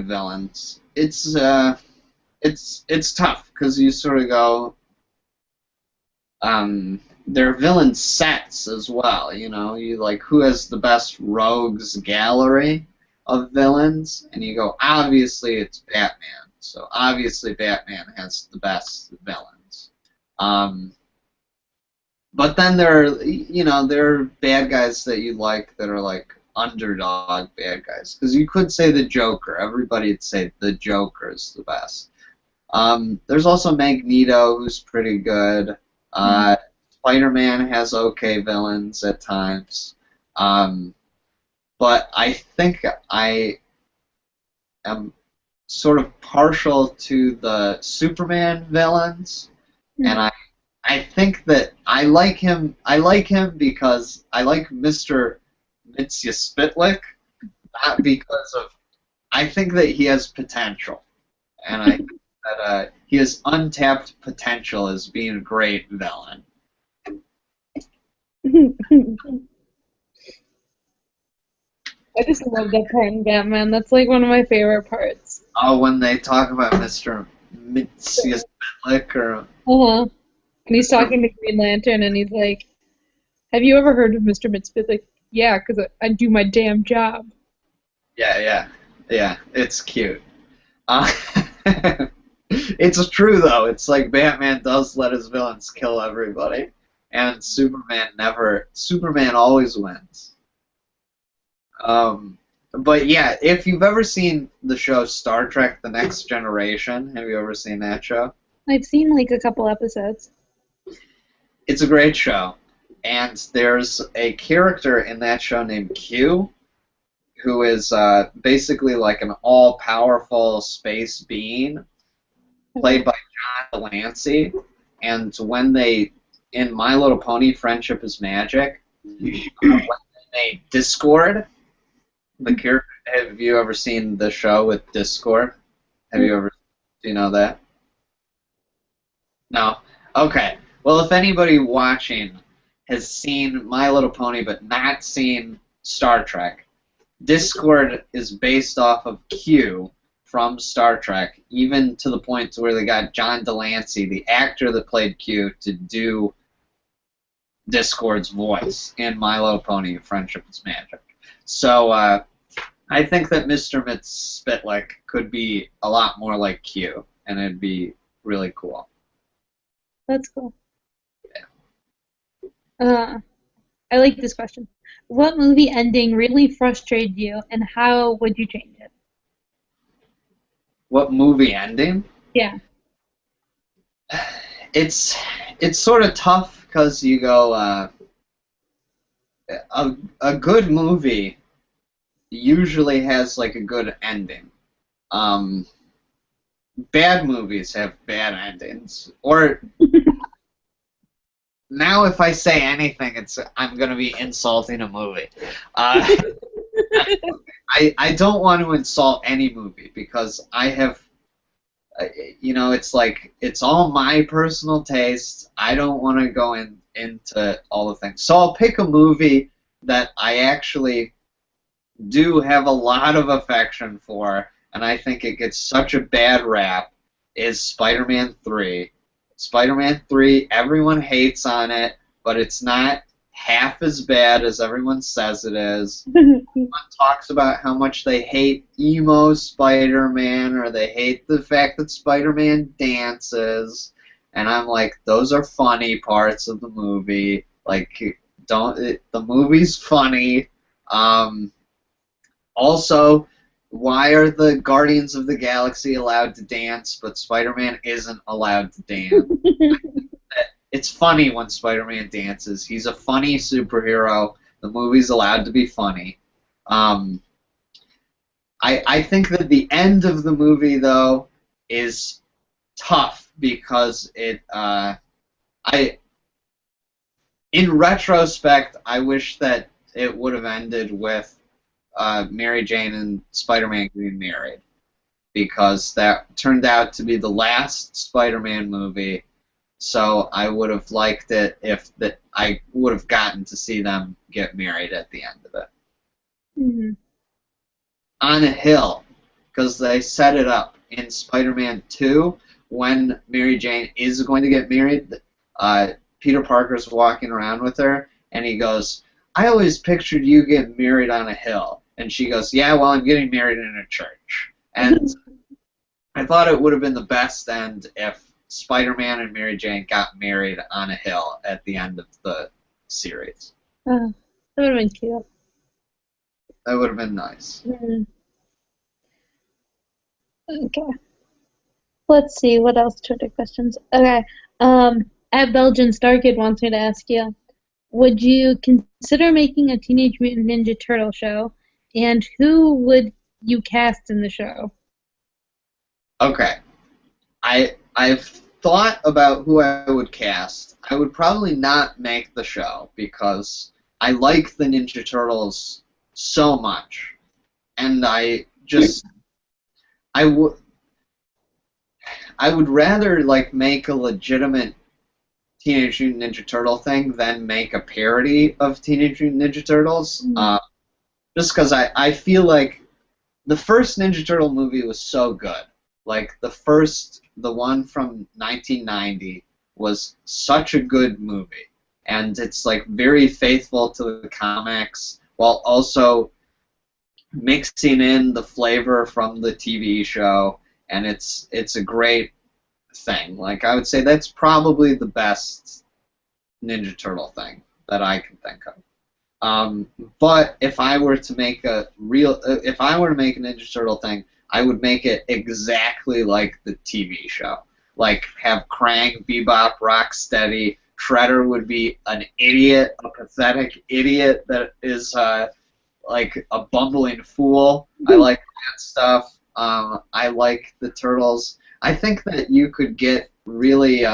villains. It's tough because you sort of go. There are villain sets as well. You know, you like who has the best rogues gallery of villains, and you go obviously it's Batman. So obviously Batman has the best villains. But then there are bad guys that you like that are like underdog bad guys. Because you could say the Joker. Everybody would say the Joker is the best. There's also Magneto, who's pretty good. Spider-Man has okay villains at times. But I think I am sort of partial to the Superman villains, and I think that I like him because I like Mr. Mxyzptlk, not because of. I think that he has potential, and I think that he has untapped potential as being a great villain. I just love that part in Batman. That's like one of my favorite parts. Oh, when they talk about Mr. Mxyzptlk, or And he's talking to Green Lantern, and he's like, "Have you ever heard of Mr. Mxyzptlk?" Yeah, because I do my damn job. yeah, it's cute. It's true though. It's like Batman does let his villains kill everybody, and Superman never. Superman always wins. But yeah, if you've ever seen the show Star Trek: The Next Generation, have you ever seen that show? I've seen like a couple episodes. It's a great show, and there's a character in that show named Q, who is basically like an all-powerful space being, played by John Delancey. And when they, in My Little Pony, Friendship is Magic, when they made Discord, the character. Have you ever seen the show with Discord? Do you know that? No? Okay. Well, if anybody watching has seen My Little Pony but not seen Star Trek, Discord is based off of Q from Star Trek, even to the point to where they got John Delancey, the actor that played Q, to do Discord's voice in My Little Pony, Friendship is Magic. So I think that Mr. Mxyzptlk could be a lot more like Q, and it'd be really cool. That's cool. I like this question. What movie ending really frustrated you, and how would you change it? What movie ending? Yeah. It's sort of tough because you go a good movie usually has like a good ending, bad movies have bad endings. Or now, if I say anything, I'm gonna be insulting a movie. I don't want to insult any movie because I have, it's like it's all my personal taste. I don't want to go into all the things. So I'll pick a movie that I actually do have a lot of affection for, and I think it gets such a bad rap, is Spider-Man 3. Spider-Man 3, everyone hates on it, but it's not half as bad as everyone says it is. Everyone talks about how much they hate emo Spider-Man, or they hate the fact that Spider-Man dances, and I'm like, those are funny parts of the movie. Like, the movie's funny. Also, why are the Guardians of the Galaxy allowed to dance, but Spider-Man isn't allowed to dance? It's funny when Spider-Man dances. He's a funny superhero. The movie's allowed to be funny. I think that the end of the movie, though, is tough because in retrospect, I wish that it would have ended with Mary Jane and Spider-Man getting married, because that turned out to be the last Spider-Man movie. So I would have liked it if I would have gotten to see them get married at the end of it. Mm-hmm. On a hill, because they set it up in Spider-Man 2 when Mary Jane is going to get married. Peter Parker's walking around with her, and he goes, "I always pictured you getting married on a hill." And she goes, "Yeah, well, I'm getting married in a church." And I thought it would have been the best end if Spider-Man and Mary Jane got married on a hill at the end of the series. That would have been cute. That would have been nice. Mm. Okay. Let's see, what else Twitter questions? Okay. At Belgian Starkid wants me to ask you, would you consider making a Teenage Mutant Ninja Turtle show, and who would you cast in the show? Okay. I've thought about who I would cast. I would probably not make the show because I like the Ninja Turtles so much, and I would rather like make a legitimate Teenage Mutant Ninja Turtle thing than make a parody of Teenage Mutant Ninja Turtles. Just because I feel like the first Ninja Turtle movie was so good. Like the one from 1990 was such a good movie, and it's like very faithful to the comics while also mixing in the flavor from the TV show, and it's a great thing. Like I would say that's probably the best Ninja Turtle thing that I can think of. But if I were to make a Ninja Turtle thing, I would make it exactly like the TV show. Like have Krang, Bebop, Rocksteady. Shredder would be an idiot, a pathetic idiot that is like a bumbling fool. I like that stuff. I like the Turtles. I think that you could get really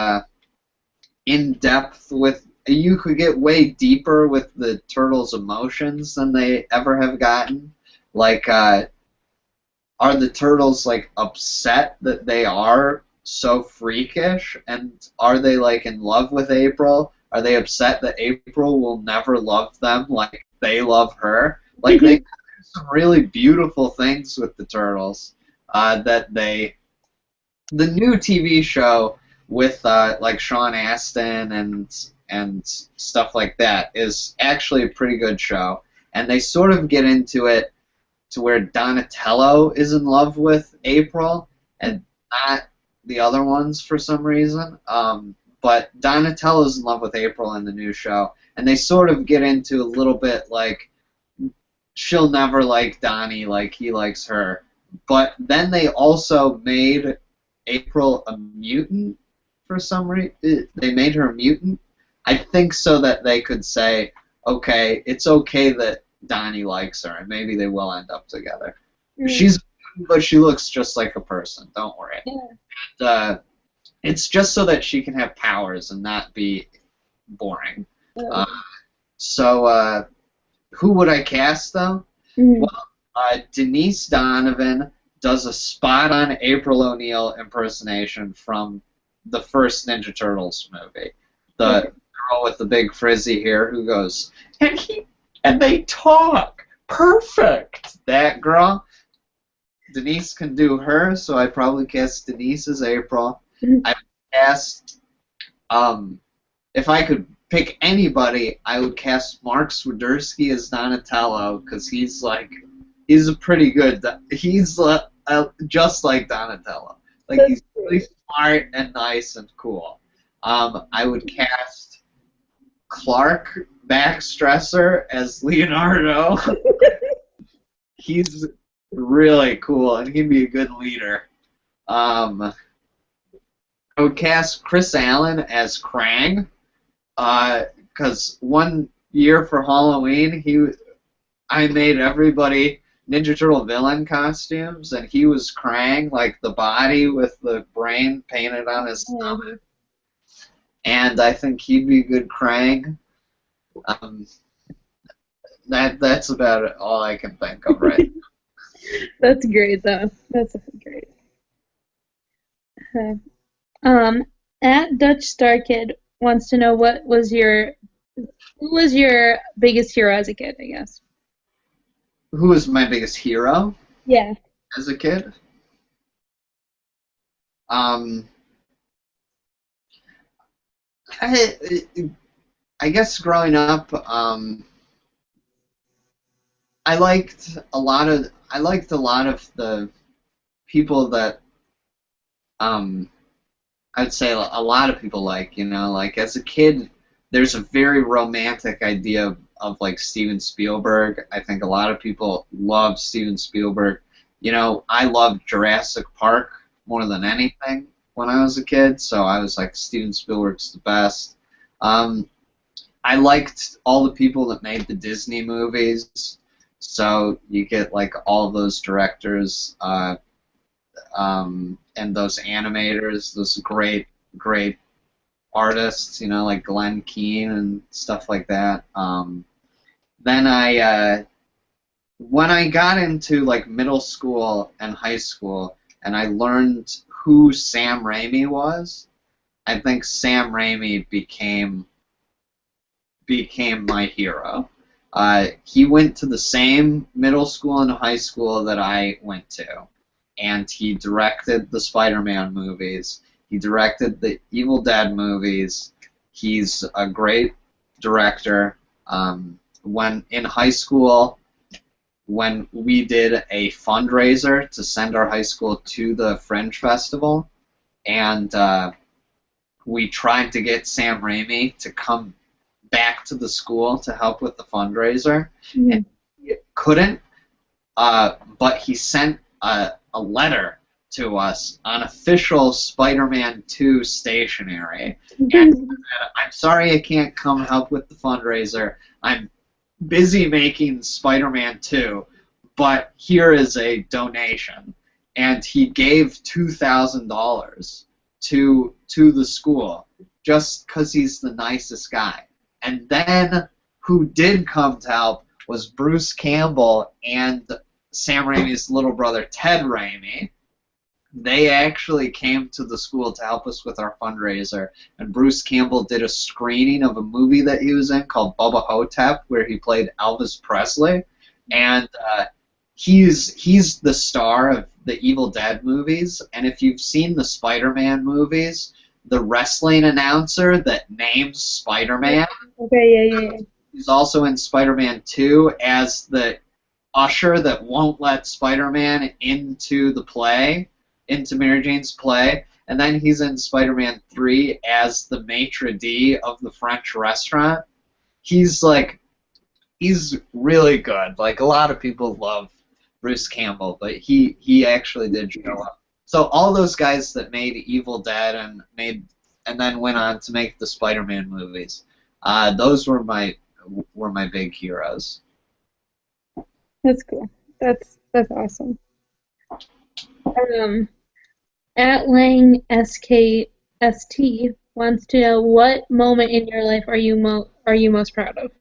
in depth with. You could get way deeper with the Turtles' emotions than they ever have gotten. Like, are the Turtles like upset that they are so freakish, and are they like in love with April? Are they upset that April will never love them like they love her? Like they do some really beautiful things with the Turtles. The new TV show with like Sean Astin and stuff like that is actually a pretty good show, and they sort of get into it to where Donatello is in love with April and not the other ones for some reason. But Donatello's in love with April in the new show, and they sort of get into a little bit like she'll never like Donnie like he likes her. But then they also made April a mutant for some reason. They made her a mutant, I think, so that they could say, okay, it's okay that Donnie likes her, and maybe they will end up together. She's a but she looks just like a person. Don't worry. Yeah. It's just so that she can have powers and not be boring. Yeah. So who would I cast though? Mhm. Well, Denise Donovan does a spot-on April O'Neil impersonation from the first Ninja Turtles movie. The girl with the big frizzy hair who goes, and they talk perfect. That girl. Denise can do her, so I probably cast Denise as April. Mhm. I would cast, if I could pick anybody, I would cast Mark Swiderski as Donatello because he's a pretty good. He's just like Donatello. Like That's he's really smart and nice and cool. I would cast Clark Backstresser as Leonardo. He's really cool, and he'd be a good leader. I would cast Chris Allen as Krang, because one year for Halloween, I made everybody Ninja Turtle villain costumes, and he was Krang, like the body with the brain painted on his stomach. And I think he'd be a good Krang. That's about it, all I can think of right now. That's great, though. That's great. At Dutch Star Kid wants to know who was your biggest hero as a kid, I guess. Who was my biggest hero Yeah. as a kid? I guess growing up, I liked a lot of the people that I'd say a lot of people like, like as a kid, there's a very romantic idea of like Steven Spielberg. I think a lot of people love Steven Spielberg. I loved Jurassic Park more than anything when I was a kid, so I was like, Steven Spielberg's the best. I liked all the people that made the Disney movies, so you get like all those directors and those animators, those great artists, like Glenn Keane and stuff like that. Then when I got into like middle school and high school, and I learned who Sam Raimi was, I think Sam Raimi became my hero. He went to the same middle school and high school that I went to, and he directed the Spider-Man movies. He directed the Evil Dead movies. He's a great director. When in high school, when we did a fundraiser to send our high school to the Fringe Festival, and we tried to get Sam Raimi to come back to the school to help with the fundraiser, and he couldn't, but he sent a letter to us on official Spider-Man 2 stationery, and said, I'm sorry I can't come help with the fundraiser. I'm busy making Spider-Man 2, but here is a donation. And he gave $2,000 to the school just because he's the nicest guy. And then who did come to help was Bruce Campbell and Sam Raimi's little brother Ted Raimi. They actually came to the school to help us with our fundraiser, and Bruce Campbell did a screening of a movie that he was in called Bubba Hotep, where he played Elvis Presley, and he's the star of the Evil Dead movies, and if you've seen the Spider-Man movies, the wrestling announcer that names Spider-Man, Okay, yeah. he's also in Spider-Man 2 as the usher that won't let Spider-Man into the play, into Mary Jane's play, and then he's in Spider-Man 3 as the maitre d' of the French restaurant. He's really good. Like, a lot of people love Bruce Campbell, but he actually did show up. So all those guys that made Evil Dead and then went on to make the Spider-Man movies, those were my big heroes. That's cool. That's awesome. At Lang SKST wants to know what moment in your life are you most proud of?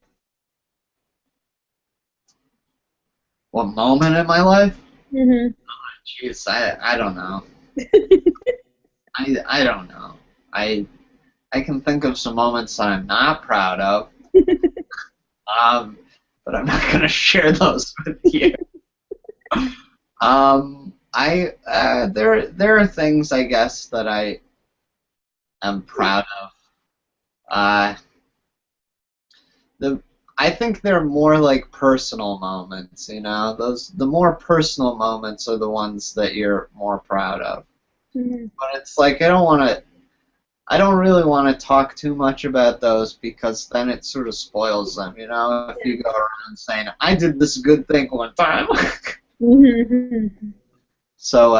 What moment in my life? Hmm. Jeez, I don't know. I don't know. I can think of some moments that I'm not proud of, but I'm not gonna share those with you. There are things I guess that I am proud of. Uh, the I think they're more like personal moments, you know. The more personal moments are the ones that you're more proud of. Hmm. But it's like I don't really want to talk too much about those because then it sort of spoils them, you know. If you go around saying I did this good thing one time. Hmm. So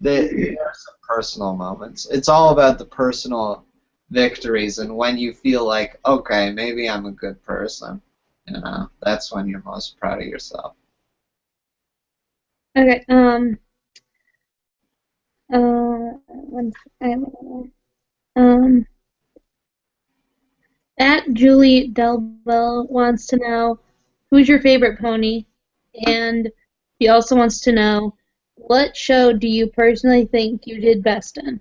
there are some personal moments. It's all about the personal victories and when you feel like, okay, maybe I'm a good person. You know, that's when you're most proud of yourself. Okay. Um. At Julie Delbell wants to know who's your favorite pony, and she also wants to know what show do you personally think you did best in?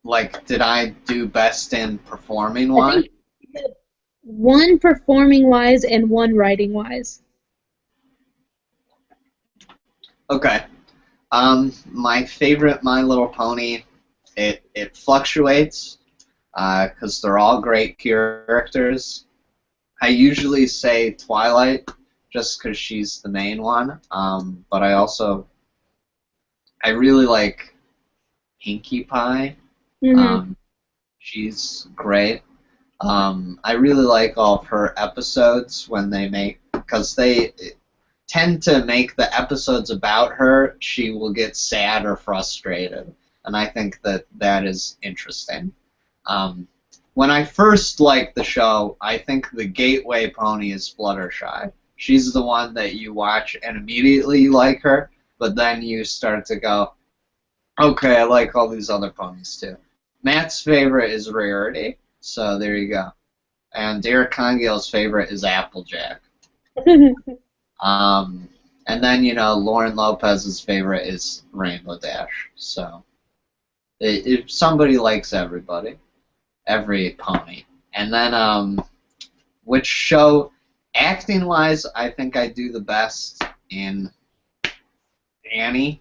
Like, did I do best in performing I one? think one performing wise and one writing wise. Okay. My favorite My Little Pony, it fluctuates, because they're all great characters. I usually say Twilight, just because she's the main one. But I really like Pinkie Pie. Hmm. She's great. I really like all of her episodes when because they tend to make the episodes about her, she will get sad or frustrated. And I think that is interesting. Um, when I first liked the show, I think the gateway pony is Fluttershy. She's the one that you watch and immediately you like her, but then you start to go, okay, I like all these other ponies too. Matt's favorite is Rarity, so there you go. And Derek Congale's favorite is Applejack. Um, and then, you know, Lauren Lopez's favorite is Rainbow Dash. So if somebody likes every pony. And then which show, acting-wise, I think I do the best in Annie,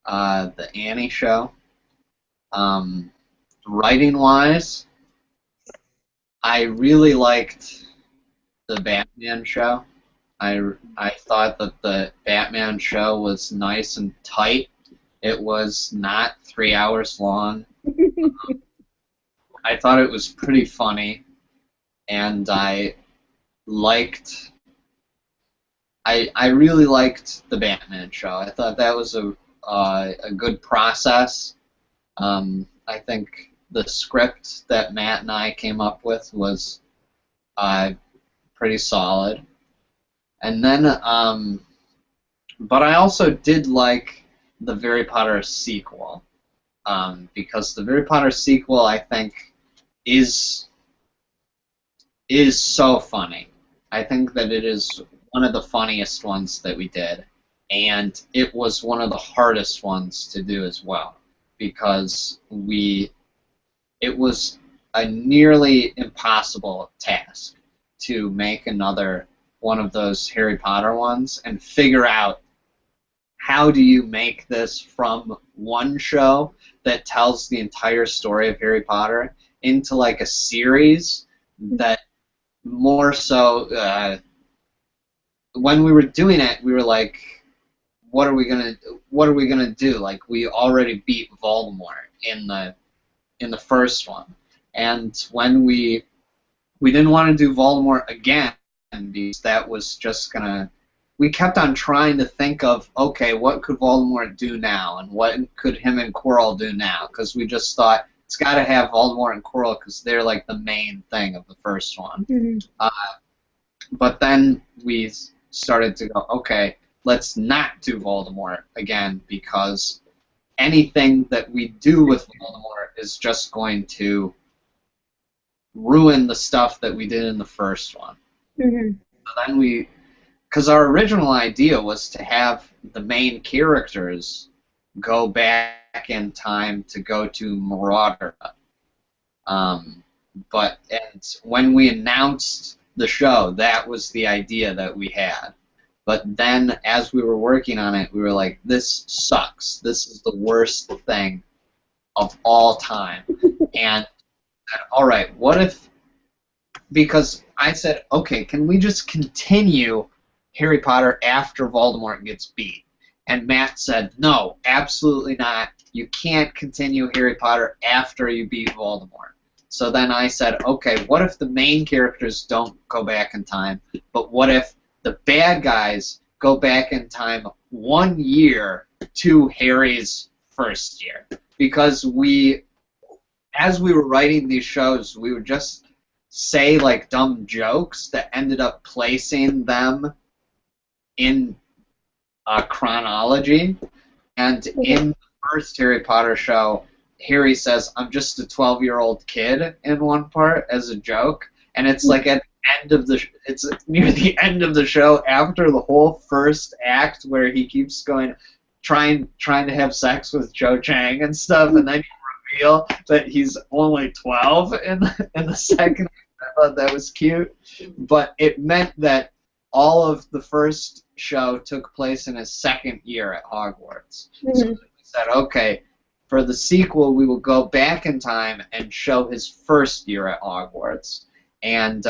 the Annie show. Writing-wise, I really liked the Batman show. I thought that the Batman show was nice and tight. It was not 3 hours long. I thought it was pretty funny, and liked. I really liked the Batman show. I thought that was a good process. I think the script that Matt and I came up with was pretty solid. And then, but I also did like the Harry Potter sequel, because the Harry Potter sequel, I think, is so funny. I think that it is one of the funniest ones that we did, and it was one of the hardest ones to do as well, because it was a nearly impossible task to make another one of those Harry Potter ones and figure out how do you make this from one show that tells the entire story of Harry Potter into like a series that more so when we were doing it we were like what are we gonna do, like we already beat Voldemort in the first one, and when we didn't want to do Voldemort again because that was just gonna. We kept on trying to think of, okay, what could Voldemort do now, and what could him and Quirrell do now? Because we just thought it's got to have Voldemort and Quirrell because they're like the main thing of the first one. Mhm. But then we started to go, okay, let's not do Voldemort again, because anything that we do with Voldemort is just going to ruin the stuff that we did in the first one. Mm-hmm. So then because our original idea was to have the main characters go back in time to go to Marauder. But when we announced the show, that was the idea that we had. But then, as we were working on it, we were like, this sucks. This is the worst thing of all time. And, all right, what if... Because I said, okay, can we just continue Harry Potter after Voldemort gets beat? And Matt said, no, absolutely not. You can't continue Harry Potter after you beat Voldemort. So then I said, okay, what if the main characters don't go back in time, but what if the bad guys go back in time 1 year to Harry's first year? Because as we were writing these shows, we would just say like dumb jokes that ended up placing them in a chronology. And in the first Harry Potter show, Harry says, I'm just a 12-year-old kid in one part as a joke, and it's like at the end of it's near the end of the show after the whole first act where he keeps going, trying to have sex with Cho Chang and stuff, and then you reveal that he's only 12 in the second. I thought that was cute, but it meant that all of the first show took place in his second year at Hogwarts. Mm-hmm. So we said, okay, for the sequel, we will go back in time and show his first year at Hogwarts. And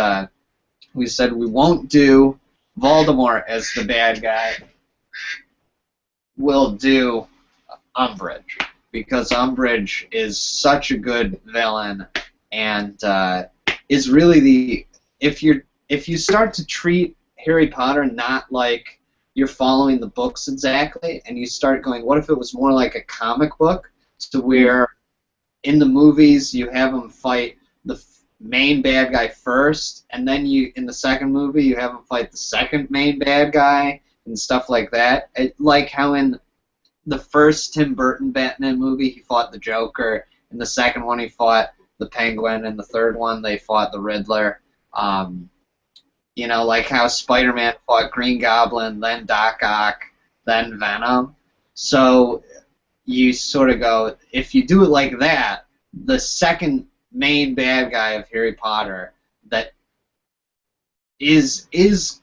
we said we won't do Voldemort as the bad guy. We'll do Umbridge, because Umbridge is such a good villain, and is really if you start to treat Harry Potter not like you're following the books exactly, and you start going, what if it was more like a comic book, to where in the movies you have him fight the main bad guy first, and then in the second movie you have him fight the second main bad guy and stuff like that. Like how in the first Tim Burton Batman movie he fought the Joker, in the second one he fought the Penguin, and the third one they fought the Riddler. You know, like how Spider-Man fought Green Goblin, then Doc Ock, then Venom. So you sort of go, if you do it like that, the second main bad guy of Harry Potter that is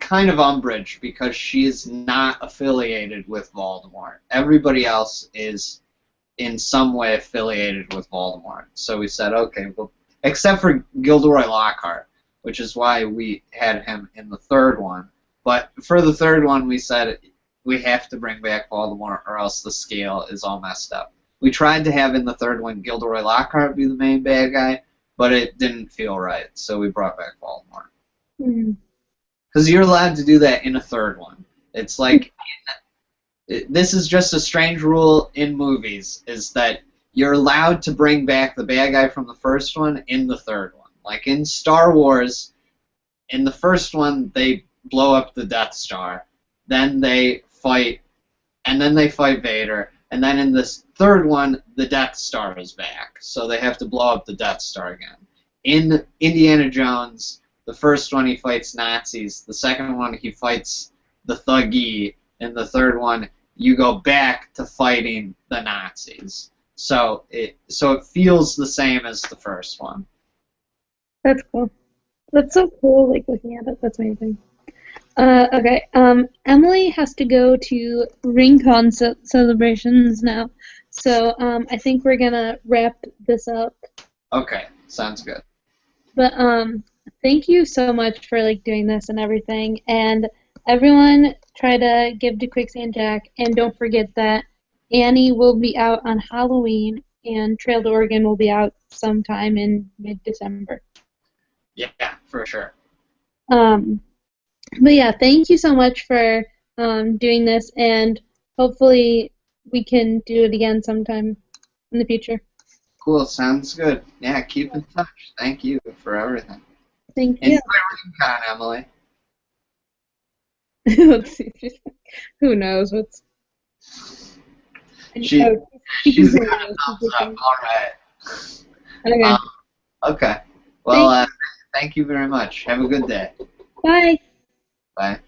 kind of Umbridge, because she is not affiliated with Voldemort. Everybody else is in some way affiliated with Voldemort. So we said, okay, well, except for Gilderoy Lockhart, which is why we had him in the third one. But for the third one, we said we have to bring back Voldemort, or else the scale is all messed up. We tried to have in the third one Gilderoy Lockhart be the main bad guy, but it didn't feel right, so we brought back Voldemort. Because you're allowed to do that in a third one. It's like, this is just a strange rule in movies, is that you're allowed to bring back the bad guy from the first one in the third one. Like in Star Wars, in the first one, they blow up the Death Star. Then they fight, and then they fight Vader. And then in this third one, the Death Star is back. So they have to blow up the Death Star again. In Indiana Jones, the first one he fights Nazis. The second one he fights the Thuggee. In the third one, you go back to fighting the Nazis. So it feels the same as the first one. That's cool. That's so cool, like, looking at it. That's amazing. Okay, Emily has to go to RingCon celebrations now, so I think we're gonna wrap this up. Okay, sounds good. But thank you so much for like doing this and everything, and everyone try to give to Quicksand Jack, and don't forget that Annie will be out on Halloween, and Trail to Oregon will be out sometime in mid-December. Yeah, for sure. But yeah, thank you so much for doing this, and hopefully we can do it again sometime in the future. Cool, sounds good. Yeah, keep in touch. Thank you for everything. Thank you. Enjoy RingCon, Emily. Let's see. Who knows what's... She- oh, She's who got a knows? thumbs up. All right. Okay, Okay. Well, thank you very much. Have a good day. bye. Bye.